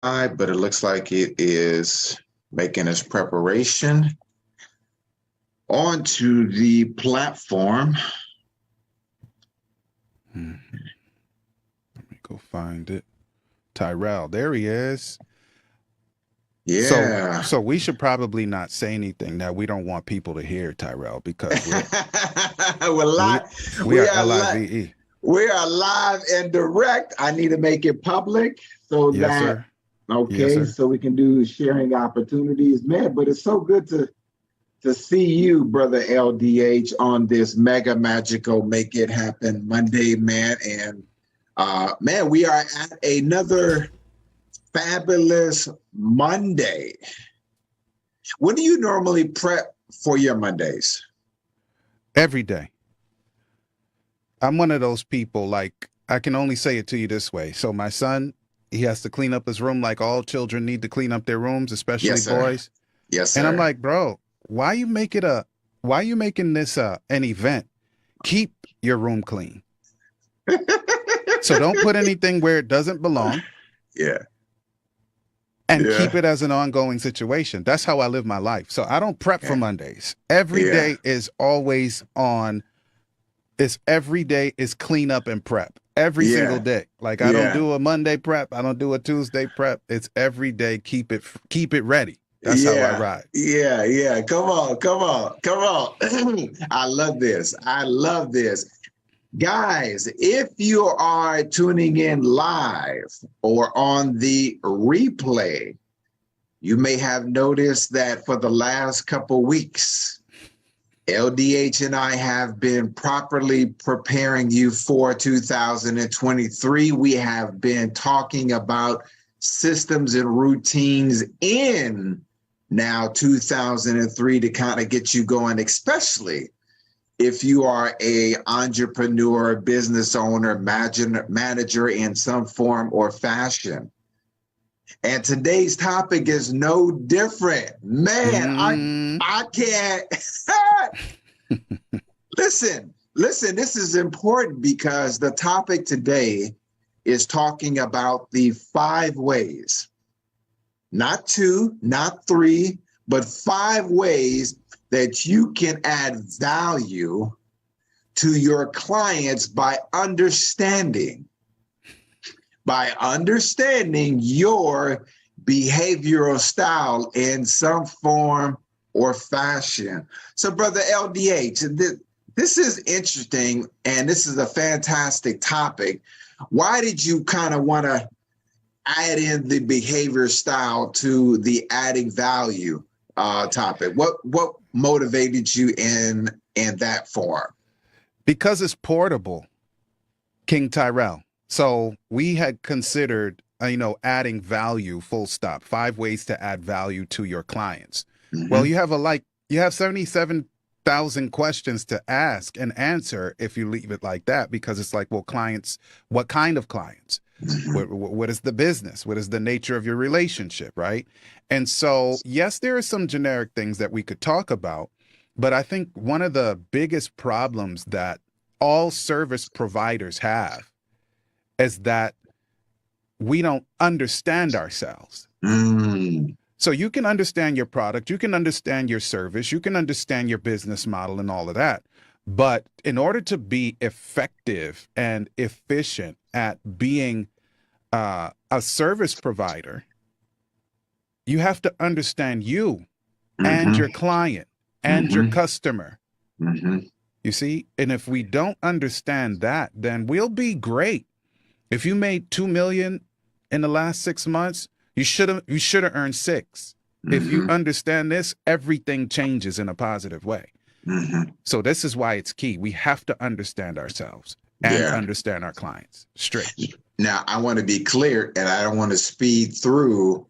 but it looks like it is making its preparation onto the platform. Let me go find it. Tirrell, there he is. Yeah. So we should probably not say anything that we don't want people to hear, Tirrell, because We're we live. we We are are live. live. We are live and direct. I need to make it public so Yes, that sir. Yes, okay, sir. so we can do sharing opportunities, man. But it's so good to see you, brother LDH, on this mega magical Make It Happen Monday, man. And man, we are at another fabulous Monday. When do you normally prep for your Mondays? Every day. I'm one of those people, like, I can only say it to you this way. So my son, he has to clean up his room like all children need to clean up their rooms, especially Yes, sir. boys. Yes, And I'm sir. like, bro, why you making this an event? Keep your room clean. So don't put anything where it doesn't belong Yeah. and keep Yeah. it as an ongoing situation. That's how I live my life. So I don't prep for Okay. Mondays. Every Yeah. day is always on. It's every day is clean up and prep. Every single Yeah. day. Like I don't Yeah. do a Monday prep. I don't do a Tuesday prep. It's every day. Keep it ready. That's how I Yeah, ride. yeah, yeah. Come on, come on, come on. I love this. I love this. Guys, if you are tuning in live or on the replay, you may have noticed that for the last couple weeks, LDH and I have been properly preparing you for 2023. We have been talking about systems and routines in now 2003 to kind of get you going, especially if you are a entrepreneur, business owner, manager in some form or fashion. And today's topic is no different. Man, Mm. I can't listen, this is important because the topic today is talking about the 5 ways, not 2, not 3, but 5 ways that you can add value to your clients by understanding your behavioral style in some form or fashion. So, brother LDH, this is interesting and this is a fantastic topic. Why did you kind of want to add in the behavior style to the adding value topic? What motivated you in that form? Because it's portable, King Tirrell. So we had considered, adding value, full stop, 5 ways to add value to your clients. Mm-hmm. Well, you have 77,000 questions to ask and answer if you leave it like that, because it's like, well, clients, what kind of clients? Mm-hmm. What is the business? What is the nature of your relationship, right? And so, yes, there are some generic things that we could talk about, but I think one of the biggest problems that all service providers have is that we don't understand ourselves. Mm. So you can understand your product, you can understand your service, you can understand your business model and all of that. But in order to be effective and efficient at being a service provider, you have to understand you and your client and your customer. You see? And if we don't understand that, then we'll be great. If you made 2 million in the last 6 months, you should have earned 6. If you understand this, everything changes in a positive way. So this is why it's key. We have to understand ourselves and understand our clients straight. Now, I want to be clear, and I don't want to speed through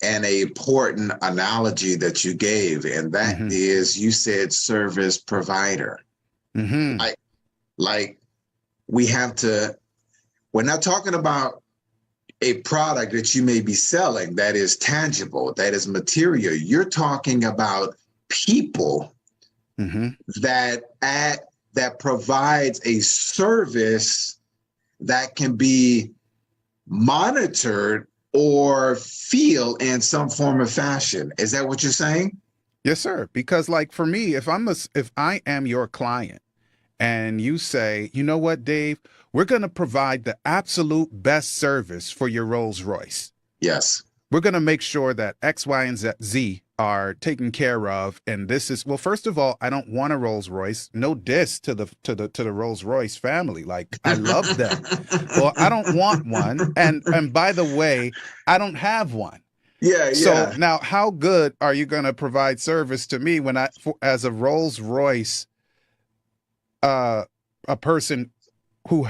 an important analogy that you gave, and that is you said service provider. Like we have to, we're not talking about a product that you may be selling that is tangible, that is material. You're talking about people that provides a service that can be monitored or feel in some form or fashion. Is that what you're saying? Yes, sir. Because like for me, if I am your client and you say, you know what, Dave, we're going to provide the absolute best service for your Rolls Royce. Yes. We're going to make sure that X, Y, and Z are taken care of. And this is, well, first of all, I don't want a Rolls Royce. No diss to the Rolls Royce family. Like, I love them. Well, I don't want one. And by the way, I don't have one. Yeah, So yeah. now, how good are you going to provide service to me when as a Rolls Royce, a person who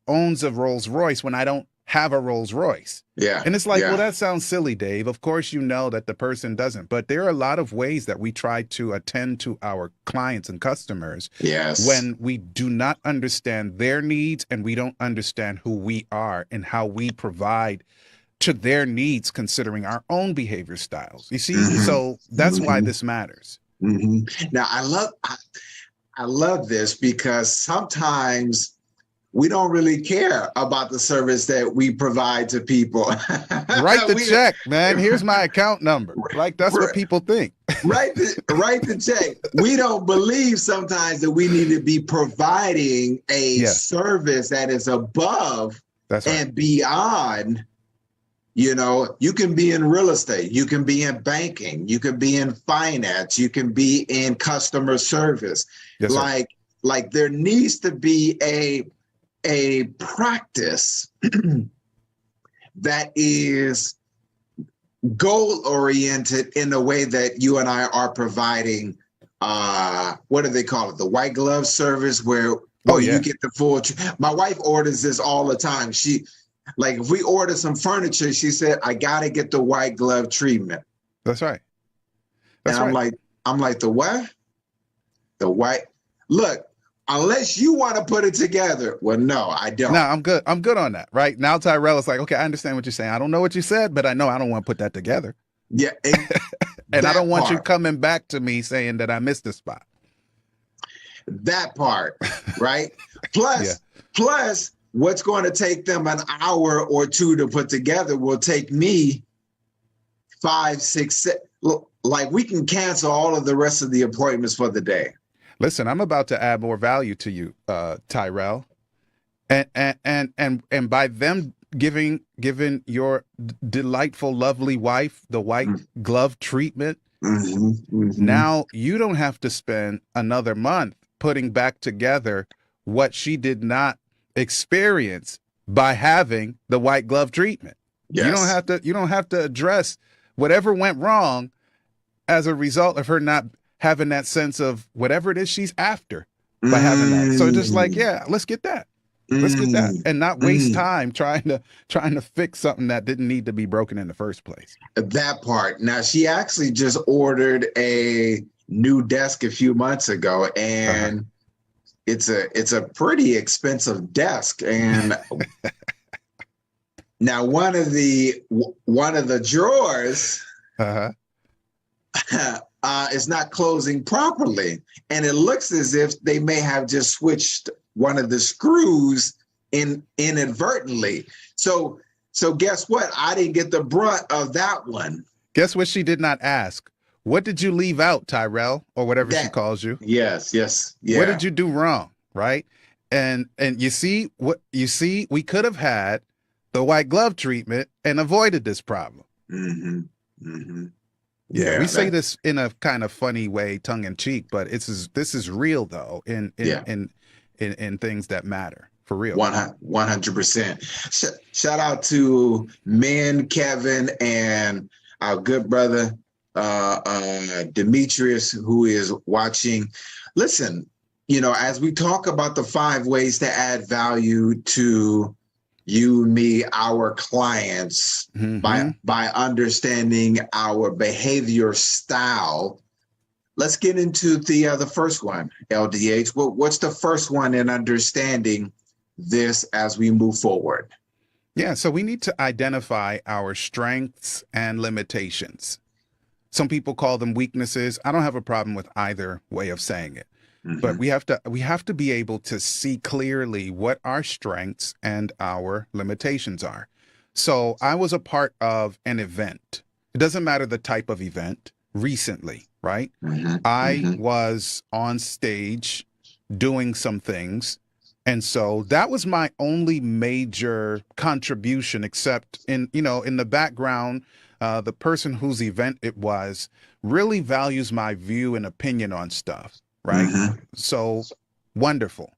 owns a Rolls Royce when I don't have a Rolls Royce? Yeah. And it's like, yeah. well, that sounds silly, Dave. Of course, you know that the person doesn't, but there are a lot of ways that we try to attend to our clients and customers Yes. when we do not understand their needs and we don't understand who we are and how we provide to their needs, considering our own behavior styles. You see, so that's why this matters. Now, I love this because sometimes we don't really care about the service that we provide to people. Write the check, man. Here's my account number. Like, that's what people think. Write the check. We don't believe sometimes that we need to be providing a service that is above and beyond. You know, you can be in real estate, you can be in banking, you can be in finance, you can be in customer service. Yes, like there needs to be a practice that is goal oriented in the way that you and I are providing. What do they call it? The white glove service, where you get the full. My wife orders this all the time. Like if we order some furniture, she said, I got to get the white glove treatment. That's right. And I'm like, the what? The white. Look, unless you want to put it together. Well, no, I don't. No, I'm good. I'm good on that. Right now, Tirrell is like, okay, I understand what you're saying. I don't know what you said, but I know I don't want to put that together. Yeah. And I don't want you coming back to me saying that I missed the spot. That part, right? Plus, what's going to take them an hour or two to put together will take me 5, 6, 7. Like we can cancel all of the rest of the appointments for the day. Listen, I'm about to add more value to you, Tirrell, and by them giving your delightful, lovely wife the white glove treatment, now you don't have to spend another month putting back together what she did not experience by having the white glove treatment. Yes. You don't have to address whatever went wrong as a result of her not having that sense of whatever it is she's after by having that. So just like, yeah, let's get that. Let's get that and not waste time trying to fix something that didn't need to be broken in the first place. That part. Now, she actually just ordered a new desk a few months ago, and it's a pretty expensive desk. And now one of the drawers is not closing properly, and it looks as if they may have just switched one of the screws inadvertently. So guess what? I didn't get the brunt of that one. Guess what she did not ask? What did you leave out, Tirrell, or whatever she calls you? Yes. Yeah. What did you do wrong, right? And you see, we could have had the white glove treatment and avoided this problem. Yeah, we say this in a kind of funny way, tongue in cheek, but this is real though in things that matter for real. 100%. Shout out to men, Kevin, and our good brother Demetrius, who is watching. Listen, as we talk about the 5 ways to add value to you, me, our clients, by understanding our behavior style. Let's get into the first one, LDH. What's the first one in understanding this as we move forward? Yeah, so we need to identify our strengths and limitations. Some people call them weaknesses. I don't have a problem with either way of saying it. But we have to be able to see clearly what our strengths and our limitations are. So I was a part of an event. It doesn't matter the type of event recently, right? Mm-hmm. I Mm-hmm. was on stage doing some things. And so that was my only major contribution, except in the background, the person whose event it was really values my view and opinion on stuff, right? Mm-hmm. So wonderful.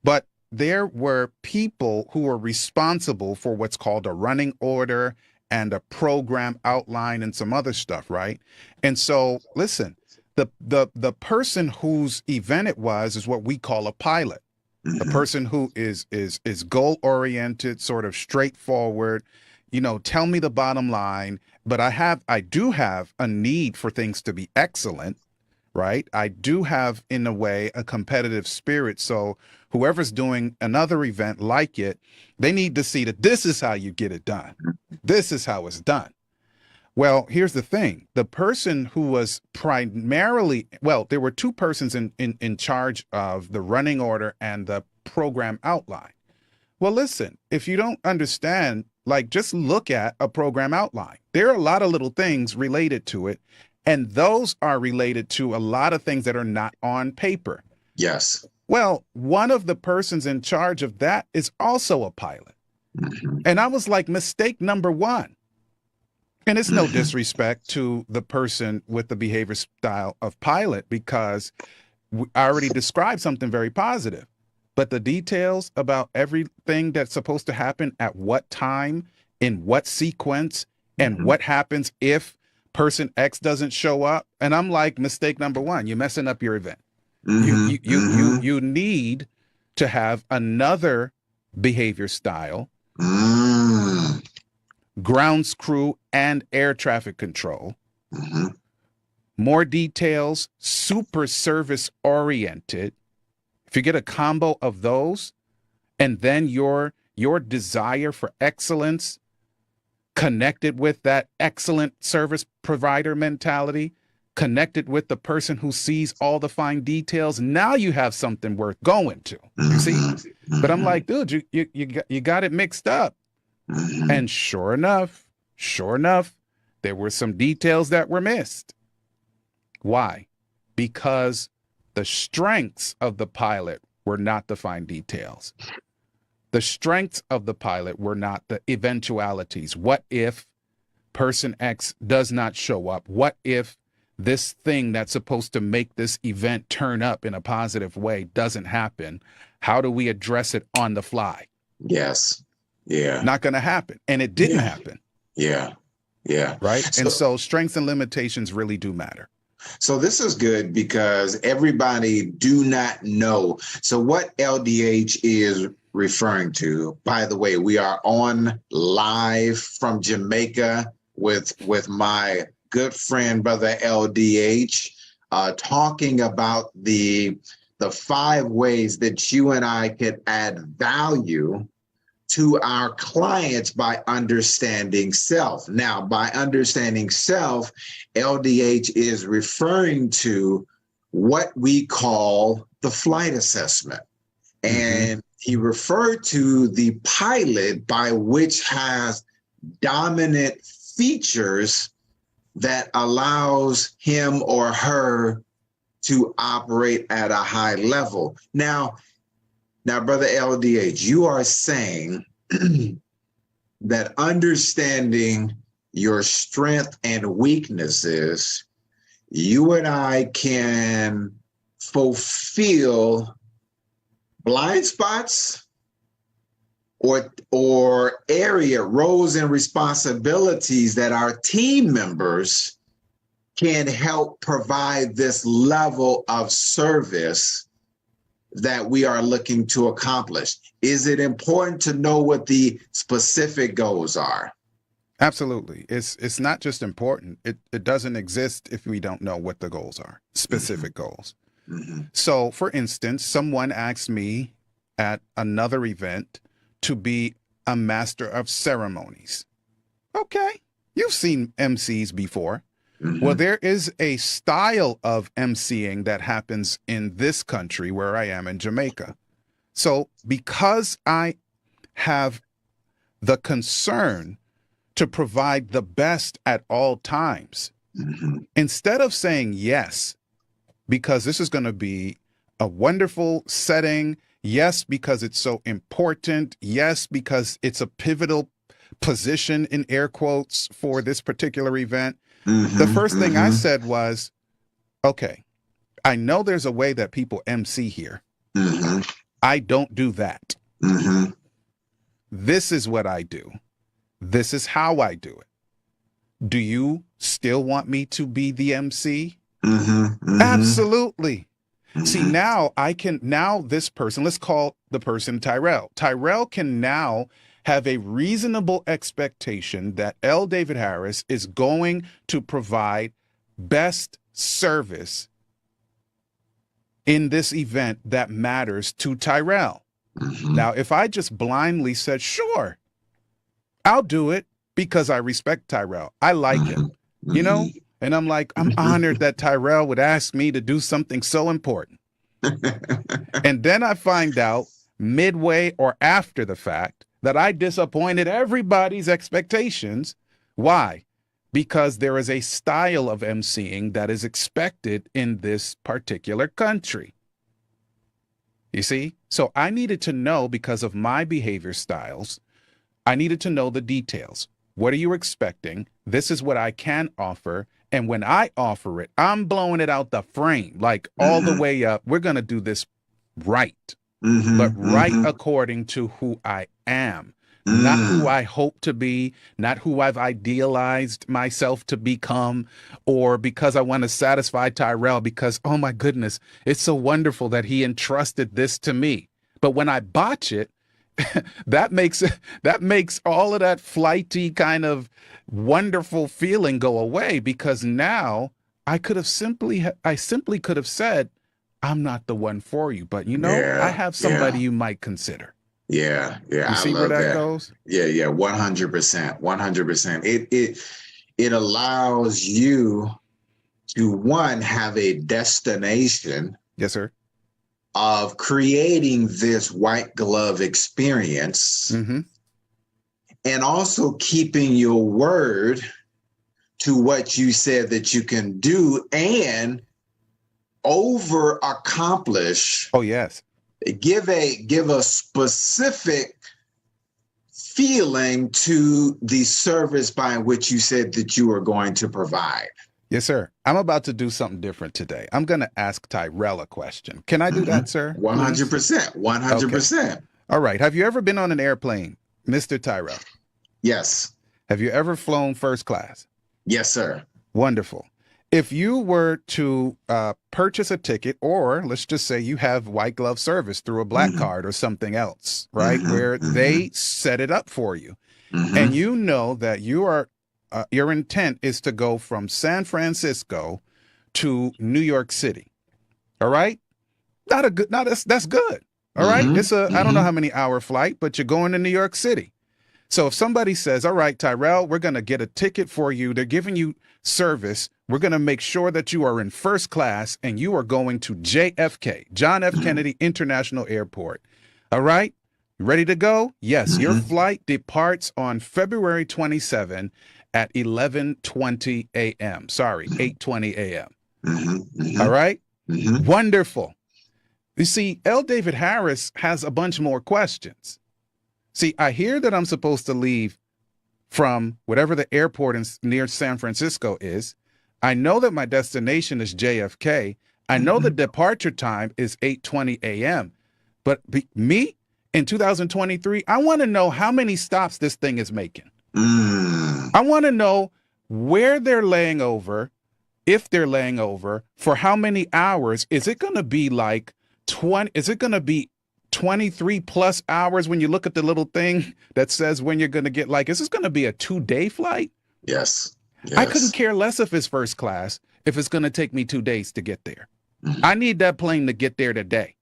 But there were people who were responsible for what's called a running order and a program outline and some other stuff, right? And so, listen, the person whose event it was is what we call a pilot. The Mm-hmm. person who is goal oriented, sort of straightforward, tell me the bottom line, but I do have a need for things to be excellent, right? I do have, in a way, a competitive spirit. So whoever's doing another event like it, they need to see that this is how you get it done. This is how it's done. Well, here's the thing. The person who was primarily, well, there were two persons in charge of the running order and the program outline. Well, listen, if you don't understand, like, just look at a program outline. There are a lot of little things related to it, and those are related to a lot of things that are not on paper. Yes. Well, one of the persons in charge of that is also a pilot. Mm-hmm. And I was like, mistake number one. And it's no Mm-hmm. disrespect to the person with the behavior style of pilot, because I already described something very positive. But the details about everything that's supposed to happen at what time, in what sequence, and Mm-hmm. what happens if person X doesn't show up. And I'm like, mistake number one, you're messing up your event. Mm-hmm. You need to have another behavior style, Mm-hmm. grounds crew and air traffic control, Mm-hmm. more details, super service oriented. If you get a combo of those, and then your desire for excellence connected with that excellent service provider mentality, connected with the person who sees all the fine details, now you have something worth going to. You see? Mm-hmm. But I'm like, dude, you got it mixed up. Mm-hmm. And sure enough, there were some details that were missed. Why? Because the strengths of the pilot were not the fine details. The strengths of the pilot were not the eventualities. What if person X does not show up? What if this thing that's supposed to make this event turn up in a positive way doesn't happen? How do we address it on the fly? Yes. Yeah. Not going to happen. And it didn't Yeah. happen. Yeah. Yeah. Right. And so strengths and limitations really do matter. So this is good because everybody do not know. So what LDH is referring to, by the way, we are on live from Jamaica with my good friend, brother LDH, talking about the 5 ways that you and I could add value to our clients by understanding self. Now, by understanding self, LDH is referring to what we call the flight assessment. And he referred to the pilot, by which has dominant features that allows him or her to operate at a high level. Now, brother LDH, you are saying that understanding your strength and weaknesses, you and I can fulfill blind spots or area roles and responsibilities that our team members can help provide this level of service that we are looking to accomplish. Is it important to know what the specific goals are? Absolutely. It's not just important. It doesn't exist if we don't know what the goals are, specific goals. Mm-hmm. So, for instance, someone asked me at another event to be a master of ceremonies. Okay, you've seen MCs before. Mm-hmm. Well, there is a style of MCing that happens in this country where I am in Jamaica. So because I have the concern to provide the best at all times. Instead of saying yes, because this is going to be a wonderful setting, yes, because it's so important, yes, because it's a pivotal position in air quotes for this particular event. The first thing I said was, okay, I know there's a way that people MC here. I don't do that. This is what I do. This is how I do it. Do you still want me to be the MC? Absolutely. See, now this person, let's call the person Tirrell. Tirrell can now have a reasonable expectation that L. David Harris is going to provide best service in this event that matters to Tirrell. Now, if I just blindly said, sure, I'll do it because I respect Tirrell. I like him, you know? And I'm like, I'm honored that Tirrell would ask me to do something so important. And then I find out midway or after the fact that I disappointed everybody's expectations. Why? Because there is a style of emceeing that is expected in this particular country. You see? So I needed to know, because of my behavior styles, I needed to know the details. What are you expecting? This is what I can offer. And when I offer it, I'm blowing it out the frame, like all the way up. We're going to do this right, but right according to who I am, not who I hope to be, not who I've idealized myself to become, or because I want to satisfy Tirrell because, oh my goodness, it's so wonderful that he entrusted this to me. But when I botch it, that makes all of that flighty kind of wonderful feeling go away, because now I simply could have said, I'm not the one for you, but I have somebody you might consider. Yeah. You see where that goes? Yeah. 100%. It allows you to, one, have a destination. Yes, sir. Of creating this white glove experience, and also keeping your word to what you said that you can do, and over accomplish. Oh, yes. Give a specific feeling to the service by which you said that you are going to provide. Yes, sir. I'm about to do something different today. I'm going to ask Tirrell a question. Can I do that, sir? 100%. 100%. Okay. All right. Have you ever been on an airplane, Mr. Tirrell? Yes. Have you ever flown first class? Yes, sir. Wonderful. If you were to purchase a ticket, or let's just say you have white glove service through a black card or something else, right, where they set it up for you, and you know that your intent is to go from San Francisco to New York City. All right. That's good. All right. It's I don't know how many hour flight, but you're going to New York City. So if somebody says, all right, Tirrell, we're going to get a ticket for you. They're giving you service. We're going to make sure that you are in first class and you are going to JFK, John F. Kennedy International Airport. All right. You ready to go? Yes. Your flight departs on February 27 at 11:20 a.m. Sorry, 8:20 a.m. All right? Wonderful. You see, L. David Harris has a bunch more questions. See, I hear that I'm supposed to leave from whatever the airport near San Francisco is. I know that my destination is JFK. I know the departure time is 8:20 a.m. But me, in 2023, I want to know how many stops this thing is making. I want to know where they're laying over, if they're laying over, for how many hours. Is it going to be like 20? Is it going to be 23 plus hours when you look at the little thing that says when you're going to get, like, is this going to be a 2-day flight? Yes. I couldn't care less if it's first class, if it's going to take me 2 days to get there. I need that plane to get there today.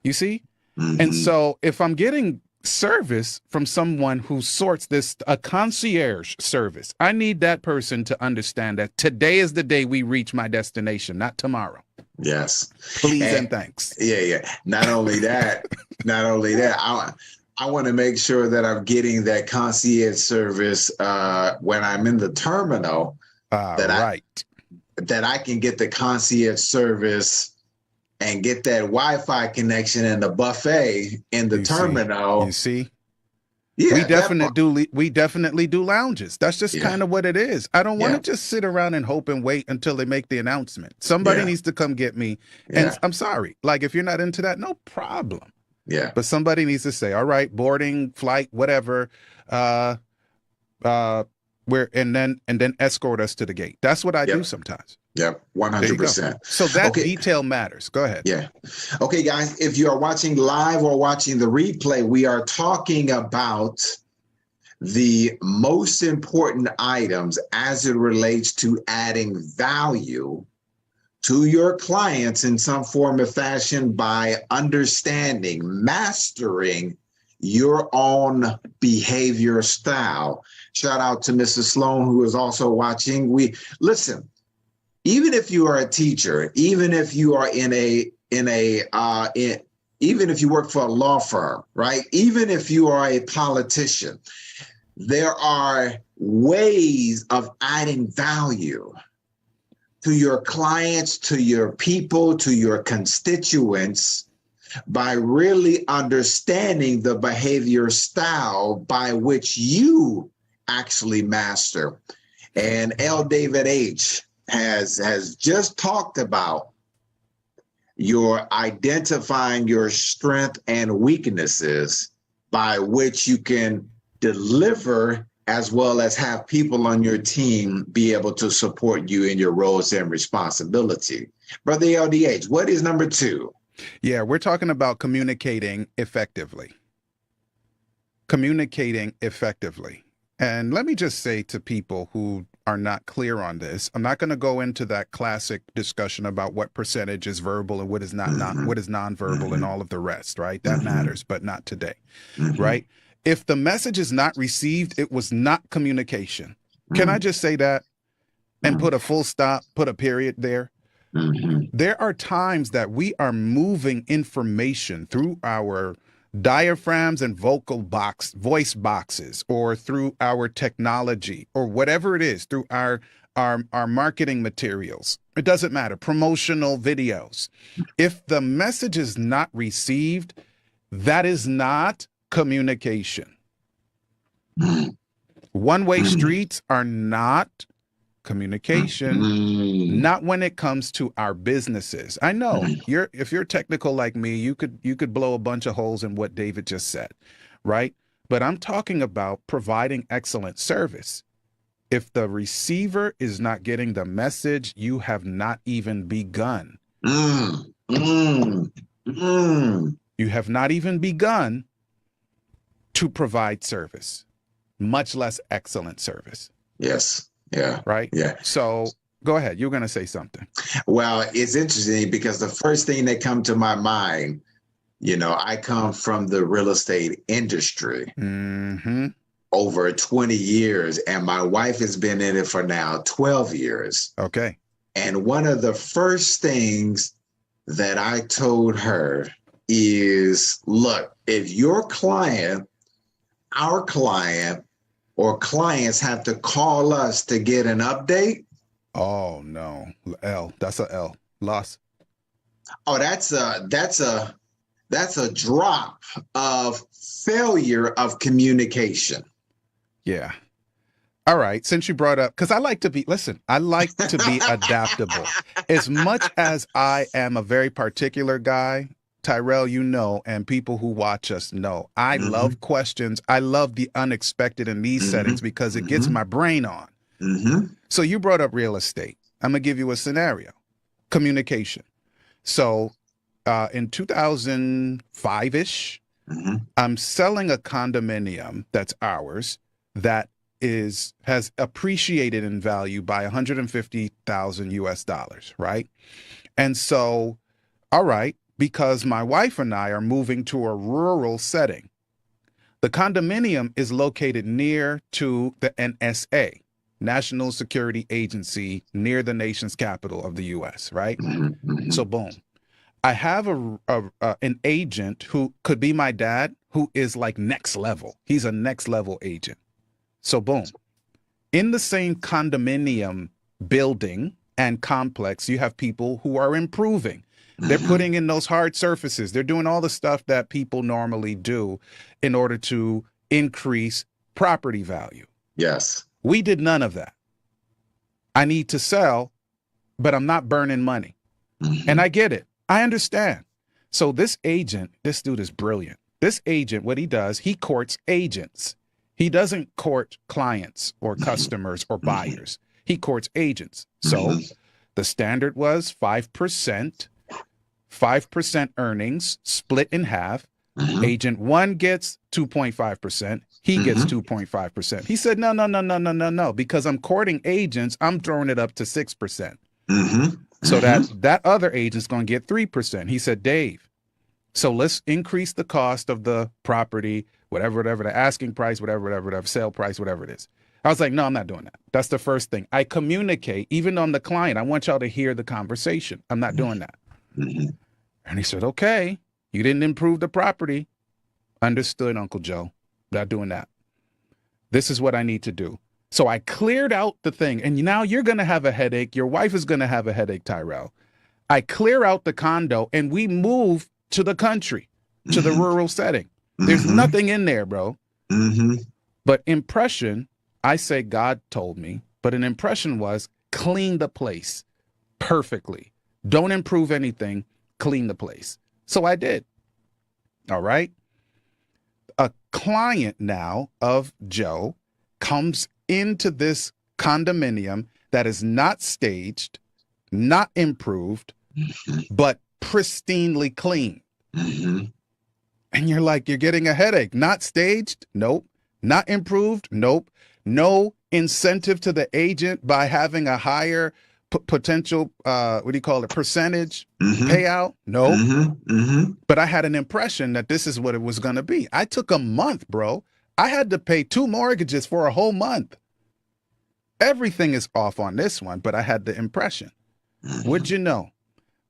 You see? And so if I'm getting service from someone who sorts this, a concierge service, I need that person to understand that today is the day we reach my destination, not tomorrow. Yes. Please and thanks. Yeah. Not only that, I want to make sure that I'm getting that concierge service when I'm in the terminal. That I Right. that I can get the concierge service and get that Wi-Fi connection and the buffet in the You see, you terminal. see, Yeah, that part. we definitely do lounges. That's just Yeah, kind of what it is. I don't want yeah, to just sit around and hope and wait until they make the announcement. Somebody yeah, needs to come get me. And yeah, I'm sorry, like if you're not into that, no problem. yeah. But somebody needs to say, all right, boarding, flight, whatever, uh, uh, where, and then escort us to the gate. That's what I do Yep, sometimes. yep, There you go. 100%. So that Okay, detail matters. Go ahead. yeah. Okay, guys, if you are watching live or watching the replay, we are talking about the most important items as it relates to adding value to your clients in some form or fashion by understanding, mastering your own behavior style. Shout out to Mrs. Sloan, who is also watching. We listen, even if you are a teacher, even if you are even if you work for a law firm, right? Even if you are a politician, there are ways of adding value to your clients, to your people, to your constituents by really understanding the behavior style by which you actually master. And L. David H. has just talked about your identifying your strength and weaknesses by which you can deliver as well as have people on your team be able to support you in your roles and responsibility. Brother LDH, what is number 2? Yeah, we're talking about communicating effectively. Communicating effectively. And let me just say to people who are not clear on this, I'm not going to go into that classic discussion about what percentage is verbal and what is not what is nonverbal and all of the rest, right? That matters, but not today, right? If the message is not received, it was not communication. Can I just say that and put a full stop, put a period there? There are times that we are moving information through our diaphragms and voice boxes, or through our technology, or whatever it is, through our marketing materials. It doesn't matter. Promotional videos. If the message is not received, that is not communication. One-way streets are not communication, not when it comes to our businesses. I know if you're technical like me, you could blow a bunch of holes in what David just said, right? But I'm talking about providing excellent service. If the receiver is not getting the message, you have not even begun. You have not even begun to provide service, much less excellent service. Yes. Yeah. Right. Yeah. So go ahead. You're going to say something. Well, it's interesting because the first thing that comes to my mind, I come from the real estate industry over 20 years, and my wife has been in it for now 12 years. Okay. And one of the first things that I told her is, look, if your client, our client, or clients have to call us to get an update. Oh no, L. That's a L. Loss. Oh, that's a drop of failure of communication. Yeah. All right. Since you brought up, because I like to be adaptable. As much as I am a very particular guy, Tirrell, and people who watch us know, I love questions. I love the unexpected in these settings because it gets my brain on. So you brought up real estate. I'm going to give you a scenario. Communication. So in 2005-ish, I'm selling a condominium that's ours that has appreciated in value by 150,000 US dollars, right? And so, all right, because my wife and I are moving to a rural setting. The condominium is located near to the NSA, National Security Agency, near the nation's capital of the US, right? So boom. I have an agent who could be my dad who is like next level. He's a next level agent. So boom, in the same condominium building and complex, you have people who are improving. They're putting in those hard surfaces. They're doing all the stuff that people normally do in order to increase property value. Yes. We did none of that. I need to sell, but I'm not burning money. And I get it. I understand. So this agent, this dude is brilliant. This agent, what he does, he courts agents. He doesn't court clients or customers or buyers. He courts agents. So the standard was 5%, 5% earnings split in half. Agent one gets 2.5%. He gets 2.5%. He said, no, because I'm courting agents, I'm throwing it up to 6%. So that other agent's going to get 3%. He said, Dave, so let's increase the cost of the property, whatever, the asking price, whatever, sale price, whatever it is. I was like, no, I'm not doing that. That's the first thing. I communicate, even on the client. I want y'all to hear the conversation. I'm not doing that. And he said, okay, you didn't improve the property. Understood, Uncle Joe. Not doing that. This is what I need to do. So I cleared out the thing. And now you're going to have a headache. Your wife is going to have a headache, Tirrell. I clear out the condo and we move to the country, to the rural setting. There's nothing in there, bro. But impression, I say God told me, but an impression was clean the place perfectly. Don't improve anything, clean the place. So I did. All right. A client now of Joe comes into this condominium that is not staged, not improved, but pristinely clean. And you're like, you're getting a headache. Not staged? Nope. Not improved? Nope. No incentive to the agent by having a higher potential, percentage payout? Nope. But I had an impression that this is what it was going to be. I took a month, bro. I had to pay 2 mortgages for a whole month. Everything is off on this one, but I had the impression. Would you know,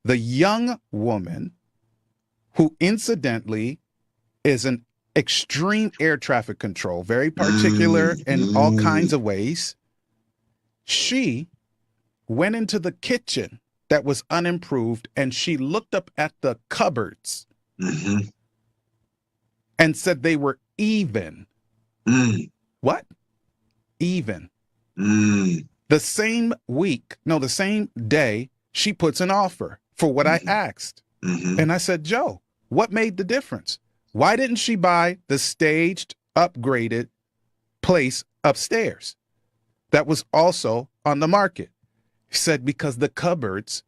the young woman who incidentally is an extreme air traffic control, very particular in all kinds of ways, she went into the kitchen that was unimproved and she looked up at the cupboards and said they were even. What? Even. The same day, she puts an offer for what I asked. And I said, Joe, what made the difference? Why didn't she buy the staged, upgraded place upstairs that was also on the market? He said, because the cupboards,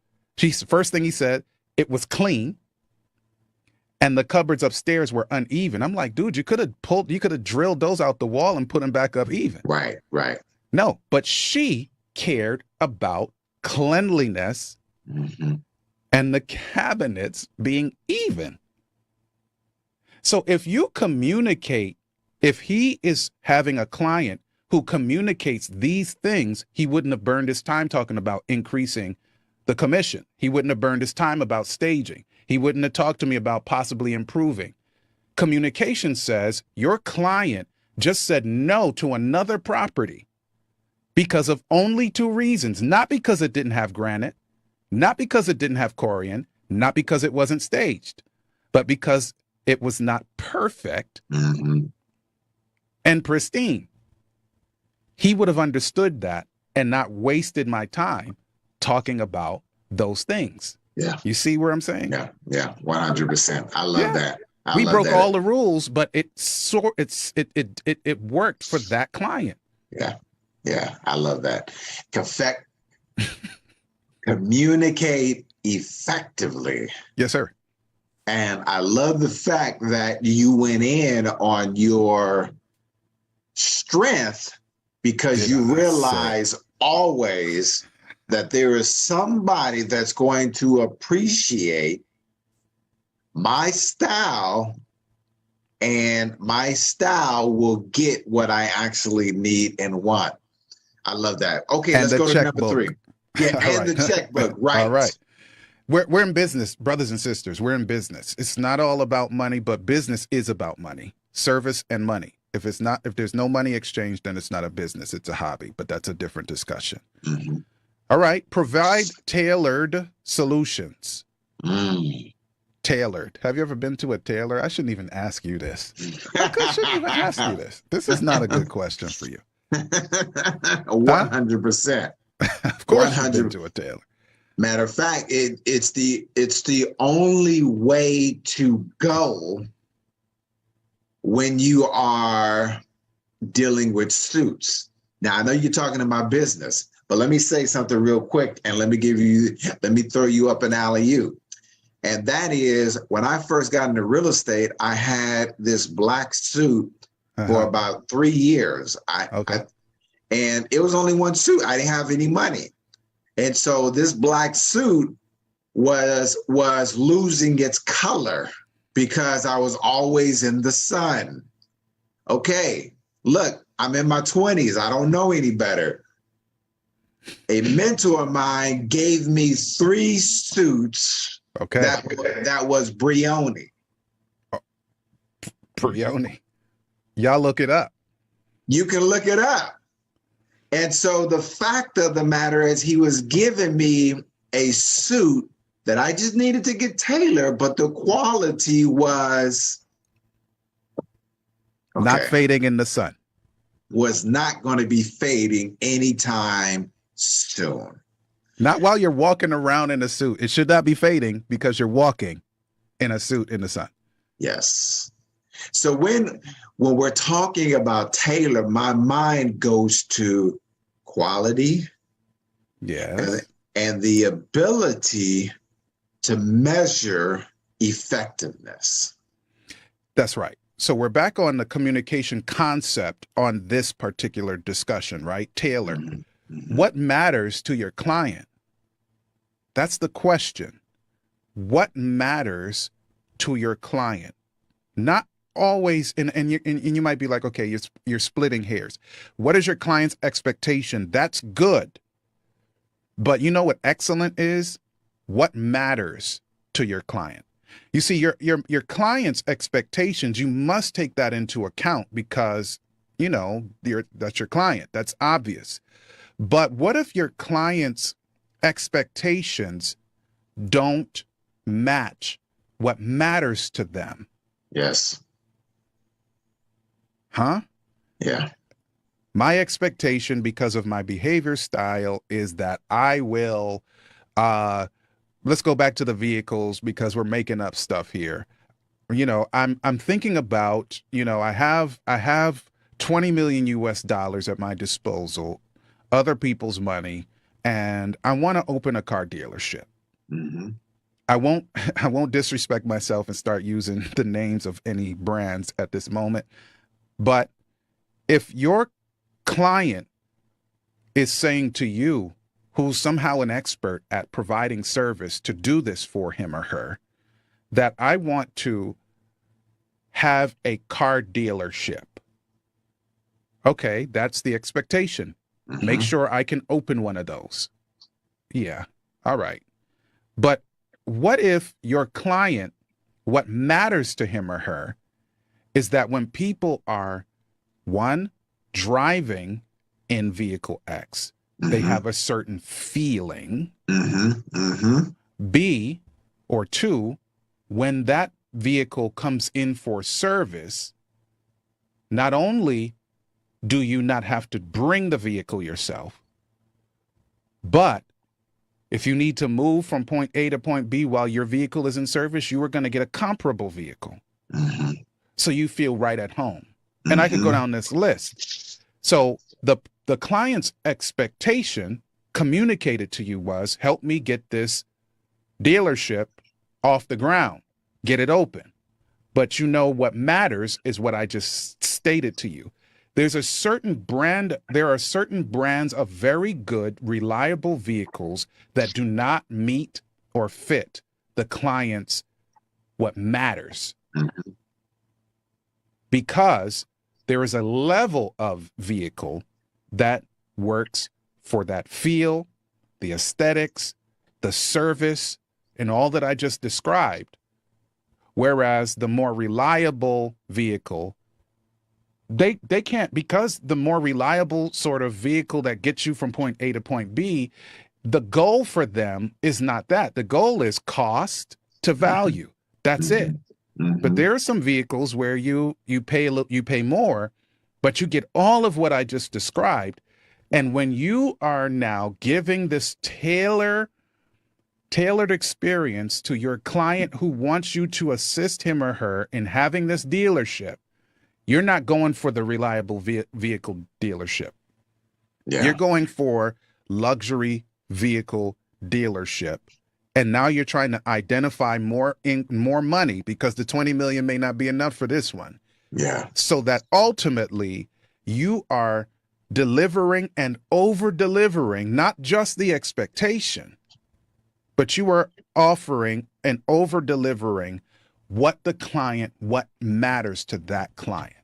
first thing he said, it was clean and the cupboards upstairs were uneven. I'm like, dude, you could have drilled those out the wall and put them back up even. Right. No, but she cared about cleanliness and the cabinets being even. So if you communicate, if he is having a client who communicates these things, he wouldn't have burned his time talking about increasing the commission. He wouldn't have burned his time about staging. He wouldn't have talked to me about possibly improving. Communication says your client just said no to another property because of only 2 reasons, not because it didn't have granite, not because it didn't have corian, not because it wasn't staged, but because it was not perfect and pristine. He would have understood that and not wasted my time talking about those things. Yeah. You see where I'm saying? Yeah. 100%. I love that. We broke all the rules, but it worked for that client. Yeah. I love that. Communicate effectively. Yes, sir. And I love the fact that you went in on your strength because you realize always that there is somebody that's going to appreciate my style, and my style will get what I actually need and want. I love that. Okay, let's go to number 3. Yeah, and the checkbook, right. All right. We're in business, brothers and sisters. We're in business. It's not all about money, but business is about money, service and money. If there's no money exchanged, then it's not a business. It's a hobby, but that's a different discussion. Mm-hmm. All right. Provide tailored solutions. Tailored. Have you ever been to a tailor? I shouldn't even ask you this. I shouldn't even ask you this. This is not a good question for you. 100%. Of course, you've been to a tailor. Matter of fact, it's the only way to go when you are dealing with suits. Now, I know you're talking about business, but let me say something real quick, and let me throw you up an alley-oop. And that is, when I first got into real estate, I had this black suit for about 3 years. And it was only one suit. I didn't have any money. And so this black suit was losing its color because I was always in the sun. Okay, look, I'm in my 20s. I don't know any better. A mentor of mine gave me 3 suits. Okay. That was Brioni. Oh, Brioni. Y'all look it up. You can look it up. And so the fact of the matter is, he was giving me a suit that I just needed to get tailored, but the quality was not fading in the sun. Was not going to be fading anytime soon. Not while you're walking around in a suit. It should not be fading because you're walking in a suit in the sun. Yes. So when we're talking about tailor, my mind goes to quality, yes, and the ability to measure effectiveness. That's right. So we're back on the communication concept on this particular discussion, right? Tailor. Mm-hmm. What matters to your client? That's the question. What matters to your client? Not always, and you might be like, okay, you're splitting hairs. What is your client's expectation? That's good. But you know what excellent is? What matters to your client? You see, your client's expectations, you must take that into account because, you know, that's your client. That's obvious. But what if your client's expectations don't match what matters to them? Yes. Huh? Yeah. My expectation, because of my behavior style, is that I will, let's go back to the vehicles because we're making up stuff here. You know, I'm thinking about, you know, I have 20 million US dollars at my disposal, other people's money, and I want to open a car dealership. Mm-hmm. I won't disrespect myself and start using the names of any brands at this moment. But if your client is saying to you, who's somehow an expert at providing service to do this for him or her, that I want to have a car dealership. Okay, that's the expectation. Mm-hmm. Make sure I can open one of those. Yeah, all right. But what if your client, what matters to him or her is that when people are, one, driving in vehicle X, mm-hmm. they have a certain feeling. Mm-hmm. Mm-hmm. B, or two, when that vehicle comes in for service, not only do you not have to bring the vehicle yourself, but if you need to move from point A to point B while your vehicle is in service, you are going to get a comparable vehicle. Mm-hmm. So you feel right at home. Mm-hmm. And I could go down this list. So the client's expectation communicated to you was, help me get this dealership off the ground, get it open. But you know what matters is what I just stated to you. There are certain brands of very good, reliable vehicles that do not meet or fit the client's what matters. Mm-hmm. Because there is a level of vehicle that works for that feel, the aesthetics, the service, in all that I just described, whereas the more reliable vehicle, they can't, because the more reliable sort of vehicle that gets you from point A to point B, the goal for them is not that. The goal is cost to value. That's it. But there are some vehicles where you pay more, but you get all of what I just described. And when you are now giving this tailored experience to your client who wants you to assist him or her in having this dealership, you're not going for the reliable vehicle dealership. Yeah. You're going for luxury vehicle dealership. And now you're trying to identify more money, because the 20 million may not be enough for this one. Yeah. So that ultimately you are delivering and over delivering, not just the expectation, but you are offering and over delivering what matters to that client.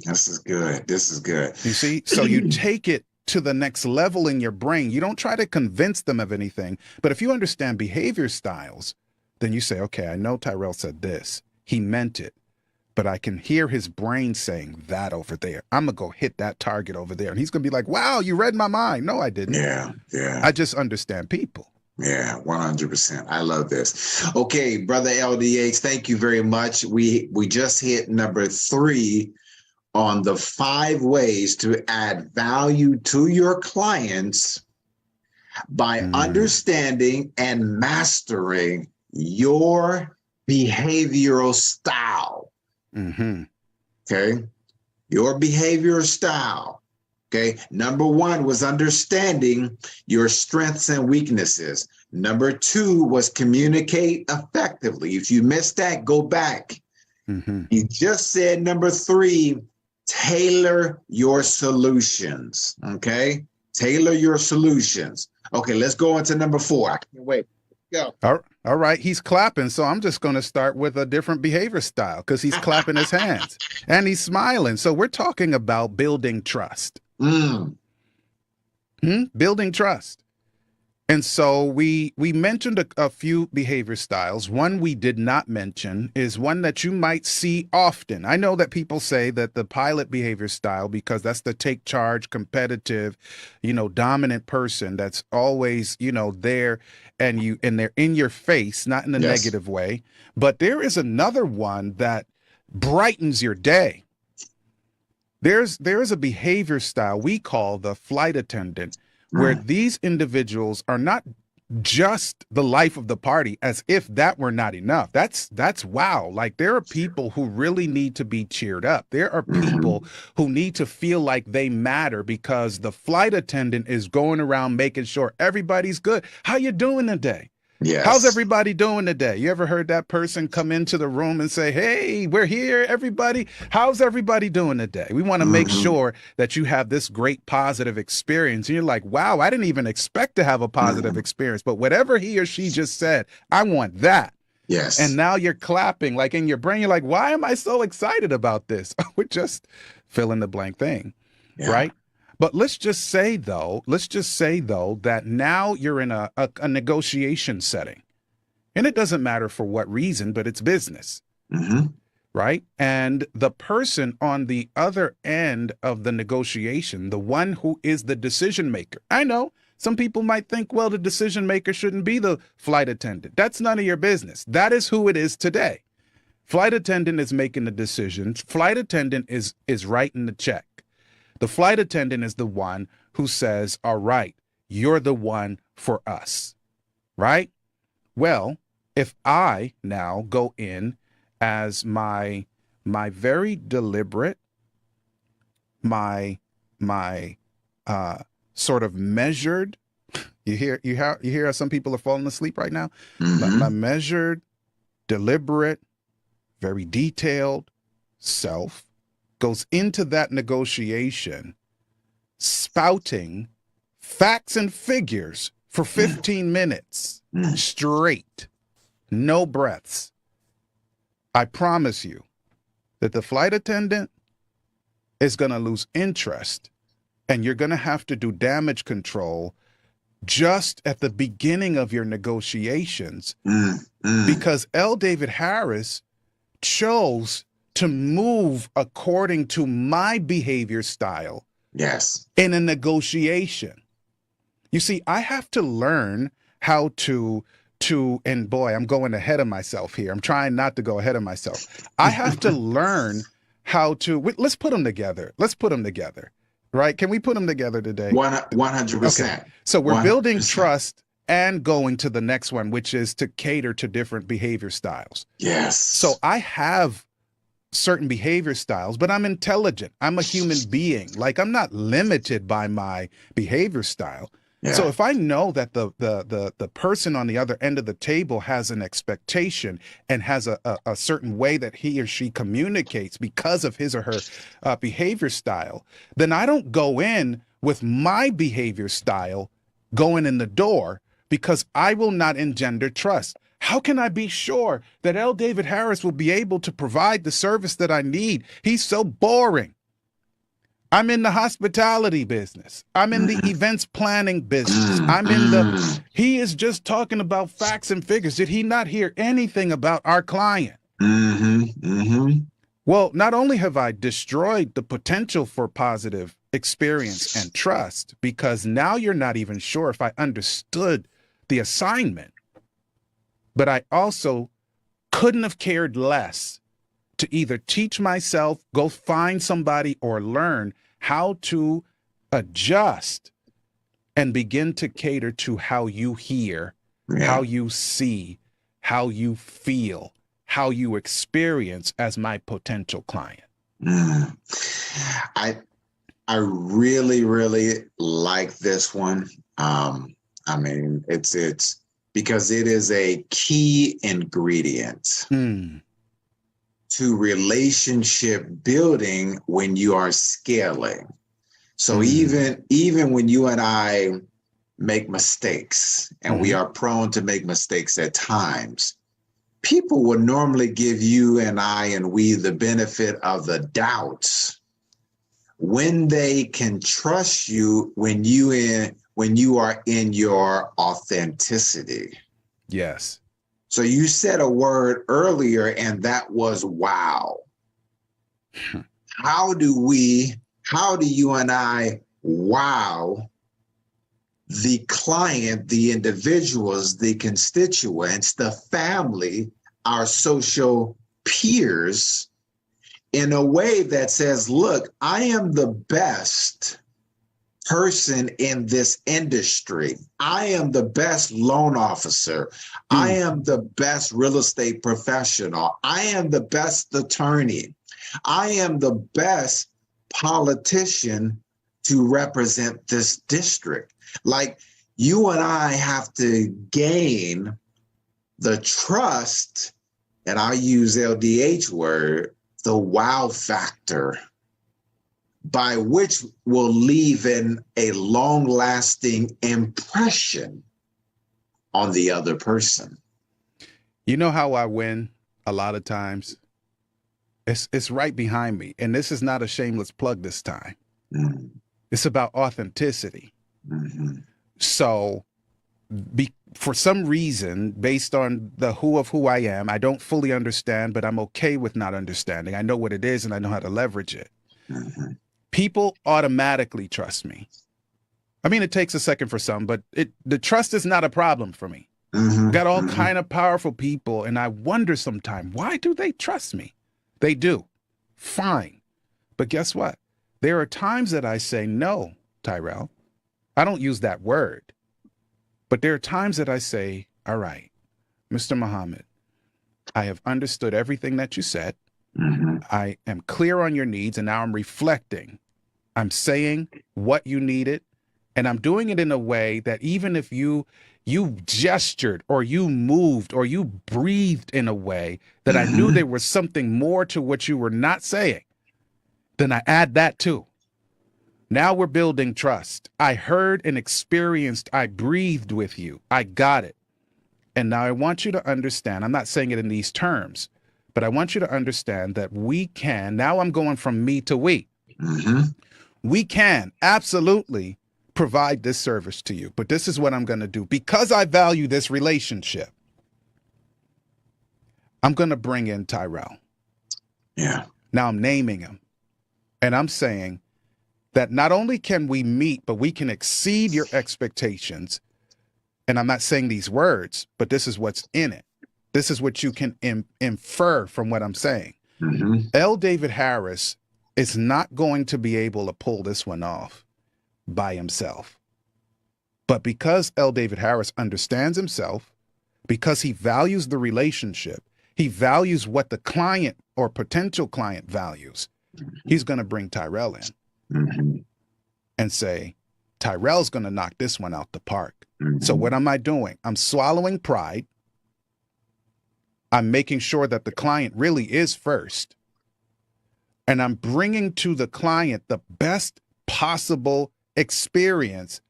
This is good. This is good. You see? So you take it to the next level in your brain. You don't try to convince them of anything. But if you understand behavior styles, then you say, okay, I know Tirrell said this. He meant it. But I can hear his brain saying that over there. I'm going to go hit that target over there. And he's going to be like, wow, you read my mind. No, I didn't. Yeah. I just understand people. Yeah, 100%. I love this. Okay, Brother LDH, thank you very much. We just hit number 3 on the 5 ways to add value to your clients by understanding and mastering your behavioral style. Okay, your behavioral style. Okay, number 1 was understanding your strengths and weaknesses. Number 2 was communicate effectively. If you missed that, go back. You just said number 3, tailor your solutions. Okay, tailor your solutions. Okay, let's go into number 4. I can't wait. Go. All right, he's clapping, so I'm just going to start with a different behavior style, because he's clapping his hands and he's smiling. So we're talking about building trust. Building trust. And so we mentioned a few behavior styles. One we did not mention is one that you might see often. I know that people say that the pilot behavior style, because that's the take charge, competitive, dominant person that's always, there, and they're in your face, not in a negative way. But there is another one that brightens your day. There's a behavior style we call the flight attendant, where these individuals are not just the life of the party, as if that were not enough. That's wow. Like, there are people who really need to be cheered up. There are people who need to feel like they matter, because the flight attendant is going around making sure everybody's good. How you doing today? Yes. How's everybody doing today? You ever heard that person come into the room and say, hey, we're here, everybody. How's everybody doing today? We want to make sure that you have this great positive experience. And you're like, wow, I didn't even expect to have a positive experience. But whatever he or she just said, I want that. Yes. And now you're clapping, like in your brain, you're like, why am I so excited about this? We're just fill in the blank thing, right? But let's just say though, that now you're in a negotiation setting, and it doesn't matter for what reason, but it's business, right? And the person on the other end of the negotiation, the one who is the decision maker. I know some people might think, well, the decision maker shouldn't be the flight attendant. That's none of your business. That is who it is today. Flight attendant is making the decisions. Flight attendant is writing the check. The flight attendant is the one who says, all right, you're the one for us, right? Well, if I now go in as my very deliberate, my sort of measured, you hear how some people are falling asleep right now? My measured, deliberate, very detailed self goes into that negotiation spouting facts and figures for 15 minutes straight, no breaths. I promise you that the flight attendant is going to lose interest, and you're going to have to do damage control just at the beginning of your negotiations, mm, mm. because L. David Harris chose to move according to my behavior style Yes. in a negotiation. You see, I have to learn how and boy, I'm going ahead of myself here. I'm trying not to go ahead of myself. I have to learn how to, let's put them together. Let's put them together, right? Can we put them together today? 100%. Okay. So we're 100%. building trust and going to the next one, which is to cater to different behavior styles. Yes. So I have certain behavior styles, but I'm intelligent. I'm a human being. Like, I'm not limited by my behavior style. Yeah. So if I know that the person on the other end of the table has an expectation and has a certain way that he or she communicates because of his or her behavior style, then I don't go in with my behavior style going in the door, because I will not engender trust. How can I be sure that L. David Harris will be able to provide the service that I need? He's so boring. I'm in the hospitality business. I'm in the events planning business. He is just talking about facts and figures. Did he not hear anything about our client? Well, not only have I destroyed the potential for positive experience and trust, because now you're not even sure if I understood the assignment, but I also couldn't have cared less to either teach myself, go find somebody, or learn how to adjust and begin to cater to how you hear, how you see, how you feel, how you experience as my potential client. I really, really like this one. I mean, it's because it is a key ingredient to relationship building when you are scaling. So even when you and I make mistakes, and we are prone to make mistakes at times, people will normally give you and I and we the benefit of the doubts when they can trust you when you are in your authenticity. Yes. So you said a word earlier, and that was wow. How do you and I wow the client, the individuals, the constituents, the family, our social peers, in a way that says, look, I am the best person in this industry. I am the best loan officer. I am the best real estate professional. I am the best attorney. I am the best politician to represent this district. Like, you and I have to gain the trust, and I'll use LDH word, the wow factor, by which will leave in a long-lasting impression on the other person. You know how I win a lot of times? It's right behind me. And this is not a shameless plug this time. It's about authenticity. So for some reason, based on the who I am, I don't fully understand, but I'm okay with not understanding. I know what it is and I know how to leverage it. People automatically trust me. I mean, it takes a second for some, but the trust is not a problem for me. Got all kind of powerful people, and I wonder sometimes, why do they trust me? They do. Fine. But guess what? There are times that I say, no, Tirrell. I don't use that word. But there are times that I say, all right, Mr. Muhammad, I have understood everything that you said. I am clear on your needs, and now I'm reflecting. I'm saying what you needed, and I'm doing it in a way that even if you gestured or you moved or you breathed in a way that I knew there was something more to what you were not saying, then I add that too. Now we're building trust. I heard and experienced, I breathed with you. I got it. And now I want you to understand, I'm not saying it in these terms, but I want you to understand that we can, now I'm going from me to we. We can absolutely provide this service to you, but this is what I'm going to do. Because I value this relationship, I'm going to bring in Tirrell. Yeah. Now I'm naming him. And I'm saying that not only can we meet, but we can exceed your expectations. And I'm not saying these words, but this is what's in it. This is what you can infer from what I'm saying. L. David Harris is not going to be able to pull this one off by himself. But because L. David Harris understands himself, because he values the relationship, he values what the client or potential client values, he's going to bring Tirrell in and say, Tyrell's going to knock this one out the park. So what am I doing? I'm swallowing pride. I'm making sure that the client really is first. And I'm bringing to the client the best possible experience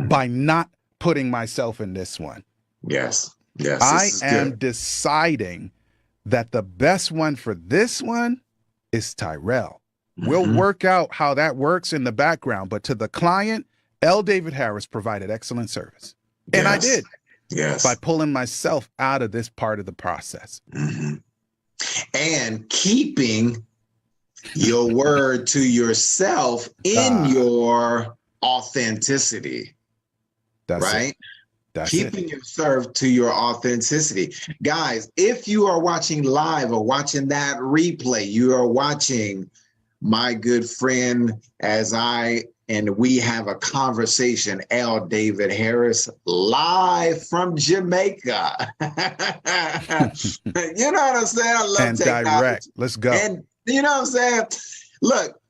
by not putting myself in this one. Yes. I am deciding that the best one for this one is Tirrell. We'll work out how that works in the background, but to the client, L. David Harris provided excellent service. And I did. Yes. By pulling myself out of this part of the process. And keeping your word to yourself in your authenticity. That's right? It. That's Keeping yourself to your authenticity. Guys, if you are watching live or watching that replay, you are watching my good friend as we have a conversation, L. David Harris, live from Jamaica. You know what I'm saying? I love and technology. Direct. Let's go. And you know what I'm saying? Look,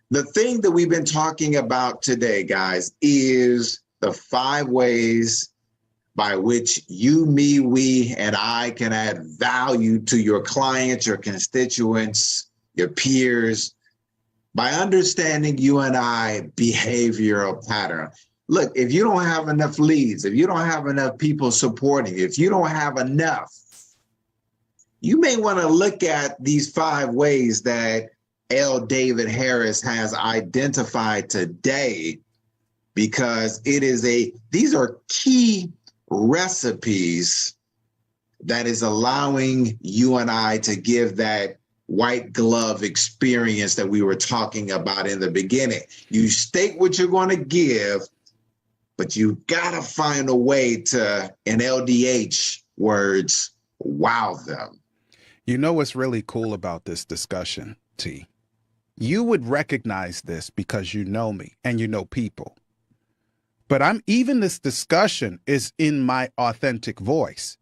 the thing that we've been talking about today, guys, is the 5 ways by which you, me, we, and I can add value to your clients, your constituents, your peers, by understanding you and I behavioral pattern. Look, if you don't have enough leads, if you don't have enough people supporting you, if you don't have enough, you may want to look at these 5 ways that L. David Harris has identified today, because these are key recipes that is allowing you and I to give that white glove experience that we were talking about in the beginning. You state what you're going to give, but you got to find a way to, in LDH words, wow them. You know what's really cool about this discussion, T? You would recognize this because you know me and you know people. But this discussion is in my authentic voice,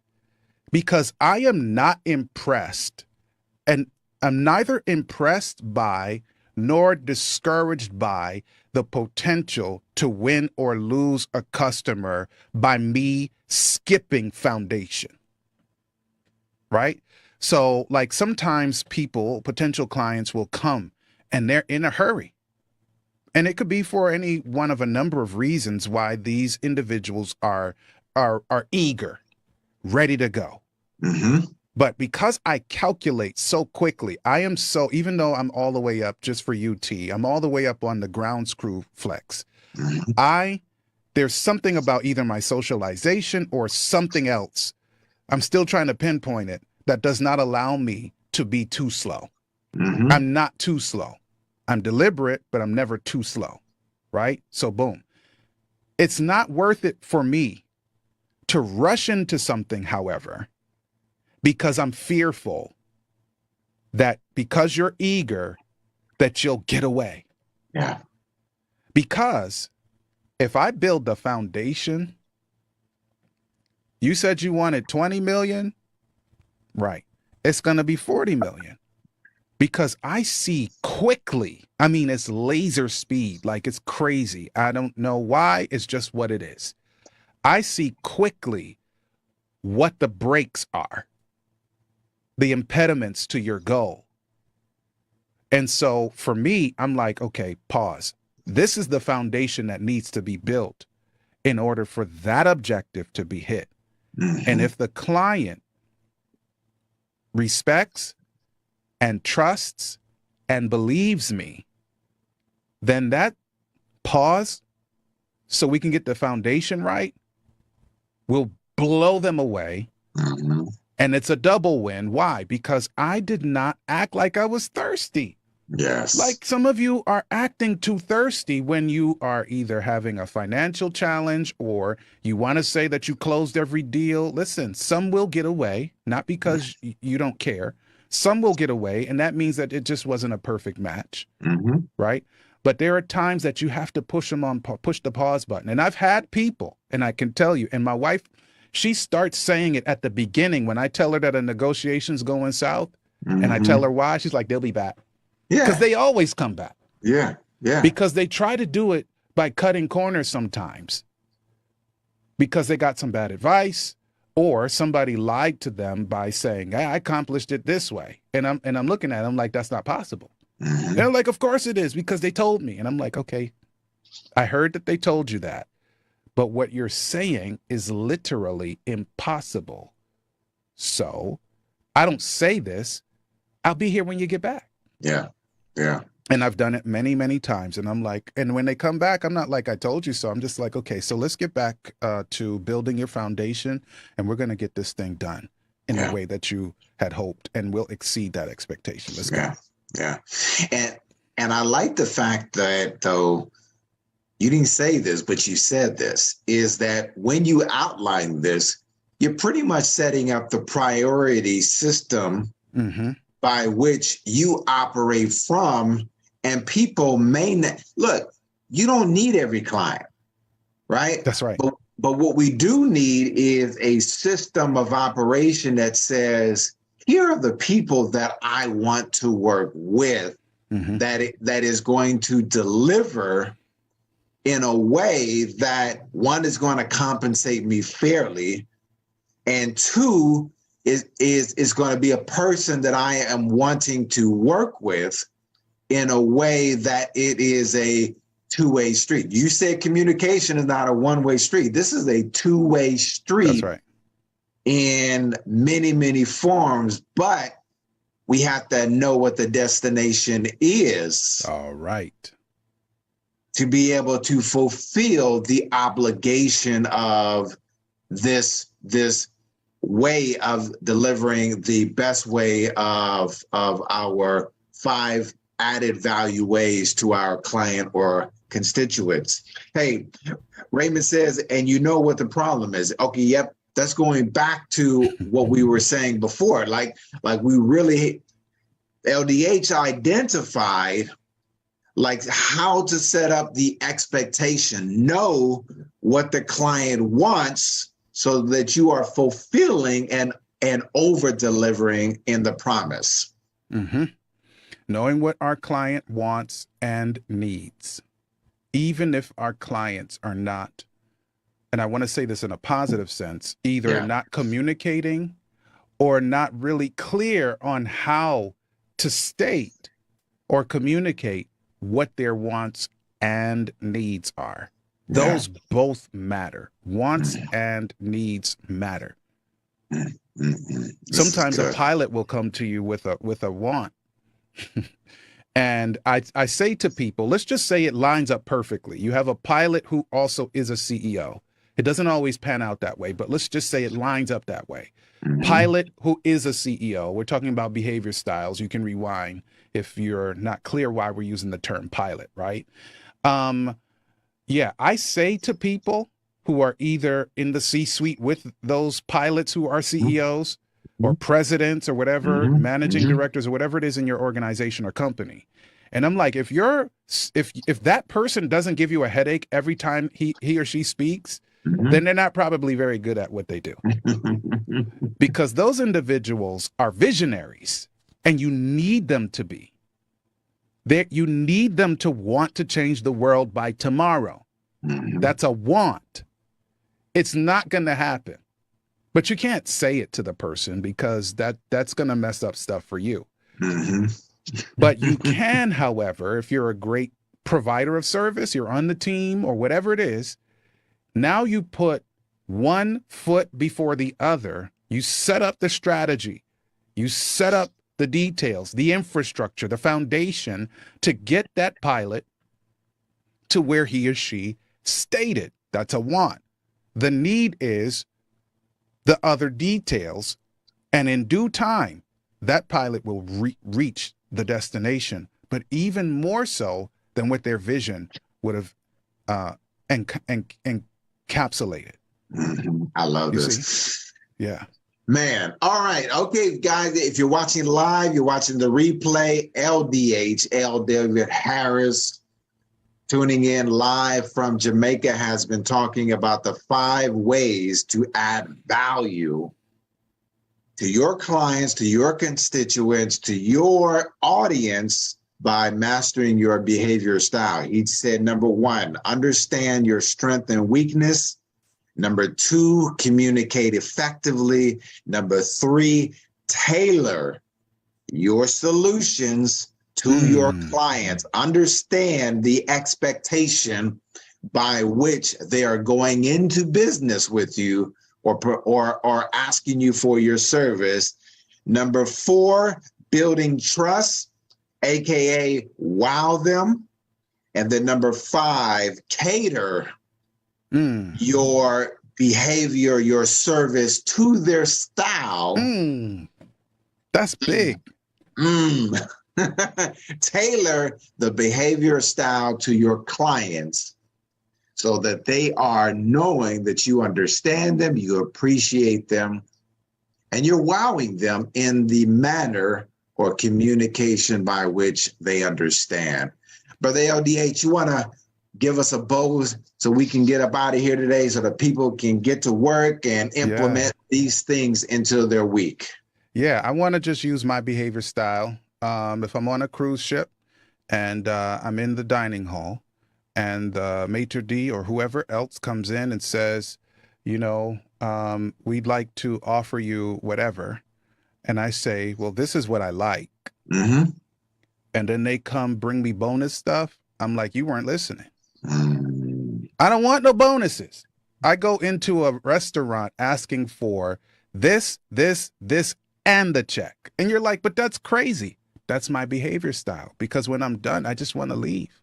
because I am not impressed, and I'm neither impressed by nor discouraged by the potential to win or lose a customer by me skipping foundation. Right? So like sometimes potential clients will come and they're in a hurry. And it could be for any one of a number of reasons why these individuals are eager, ready to go. But because I calculate so quickly, even though I'm all the way up just for UT, I'm all the way up on the ground screw flex. There's something about either my socialization or something else, I'm still trying to pinpoint it, that does not allow me to be too slow. I'm not too slow. I'm deliberate, but I'm never too slow, right? So boom. It's not worth it for me to rush into something, however, because I'm fearful that because you're eager, that you'll get away. Yeah. Because if I build the foundation, you said you wanted 20 million, right? It's going to be 40 million. Because I see quickly, it's laser speed, like it's crazy. I don't know why, it's just what it is. I see quickly what the brakes are, the impediments to your goal. And so for me, I'm like, okay, pause. This is the foundation that needs to be built in order for that objective to be hit. And if the client respects and trusts and believes me, then that pause so we can get the foundation right, we'll blow them away. Mm-hmm. And it's a double win. Why? Because I did not act like I was thirsty. Yes. Like some of you are acting too thirsty when you are either having a financial challenge or you want to say that you closed every deal. Listen, some will get away, not because you don't care. Some will get away, and that means that it just wasn't a perfect match, Mm-hmm. right? But there are times that you have to push the pause button. And I've had people, and I can tell you, and my wife, she starts saying it at the beginning when I tell her that a negotiation's going south, and I tell her why. She's like, they'll be back. Yeah. Because they always come back. Yeah. Yeah. Because they try to do it by cutting corners sometimes because they got some bad advice or somebody lied to them by saying, I accomplished it this way. And I'm looking at them like, that's not possible. And they're like, of course it is, because they told me. And I'm like, okay, I heard that they told you that. But what you're saying is literally impossible. So I don't say this. I'll be here when you get back. Yeah. Yeah. And I've done it many, many times. And I'm like, and when they come back, I'm not like, I told you so. I'm just like, okay, so let's get back to building your foundation. And we're going to get this thing done in the way that you had hoped. And we'll exceed that expectation. Let's go. Yeah. And I like the fact that, though, you didn't say this, but you said this, is that when you outline this, you're pretty much setting up the priority system by which you operate from. And people may not look, you don't need every client, right? That's right. But what we do need is a system of operation that says, here are the people that I want to work with, that is going to deliver in a way that, one, is going to compensate me fairly, and two, is going to be a person that I am wanting to work with in a way that it is a two-way street. You said communication is not a one-way street. This is a two-way street. That's right. In many, many forms, but we have to know what the destination is. All right. To be able to fulfill the obligation of this way of delivering the best way of our 5 added value ways to our client or constituents. Hey, Raymond says, and you know what the problem is. Okay, yep. That's going back to what we were saying before. Like we really, LDH identified like how to set up the expectation, know what the client wants so that you are fulfilling and over-delivering in the promise. Knowing what our client wants and needs, even if our clients are not, and I want to say this in a positive sense, either not communicating or not really clear on how to state or communicate what their wants and needs are. Those both matter. Wants and needs matter. Sometimes a pilot will come to you with a want. And I say to people, let's just say it lines up perfectly. You have a pilot who also is a CEO. It doesn't always pan out that way, but let's just say it lines up that way. Pilot who is a CEO. We're talking about behavior styles. You can rewind if you're not clear why we're using the term pilot, right? I say to people who are either in the C-suite with those pilots who are CEOs or presidents or whatever, managing directors or whatever it is in your organization or company. And I'm like, if that person doesn't give you a headache every time he or she speaks, then they're not probably very good at what they do. Because those individuals are visionaries, and you need them to be. You need them to want to change the world by tomorrow. That's a want. It's not going to happen. But you can't say it to the person because that's going to mess up stuff for you. But you can, however, if you're a great provider of service, you're on the team or whatever it is, now you put one foot before the other. You set up the strategy. You set up the details, the infrastructure, the foundation to get that pilot to where he or she stated. That's a want. The need is the other details. And in due time, that pilot will reach the destination, but even more so than what their vision would have encapsulated. I love You this. see? Yeah. Man. All right. Okay, guys, if you're watching live, you're watching the replay, LDH, L. David Harris, tuning in live from Jamaica, has been talking about the 5 ways to add value to your clients, to your constituents, to your audience by mastering your behavior style. He said, number 1, understand your strength and weakness. Number 2, communicate effectively. Number 3, tailor your solutions to your clients. Understand the expectation by which they are going into business with you or asking you for your service. Number 4, building trust, aka wow them. And then number 5, cater your behavior, your service to their style. That's big. Tailor the behavior style to your clients so that they are knowing that you understand them, you appreciate them, and you're wowing them in the manner or communication by which they understand. Brother LDH, you want to give us a bow so we can get up out of here today so that people can get to work and implement these things into their week? Yeah, I want to just use my behavior style. If I'm on a cruise ship and I'm in the dining hall and the maitre d' or whoever else comes in and says, you know, we'd like to offer you whatever. And I say, well, this is what I like. And then they come bring me bonus stuff. I'm like, you weren't listening. I don't want no bonuses. I go into a restaurant asking for this, and the check. And you're like, but that's crazy. That's my behavior style. Because when I'm done, I just want to leave.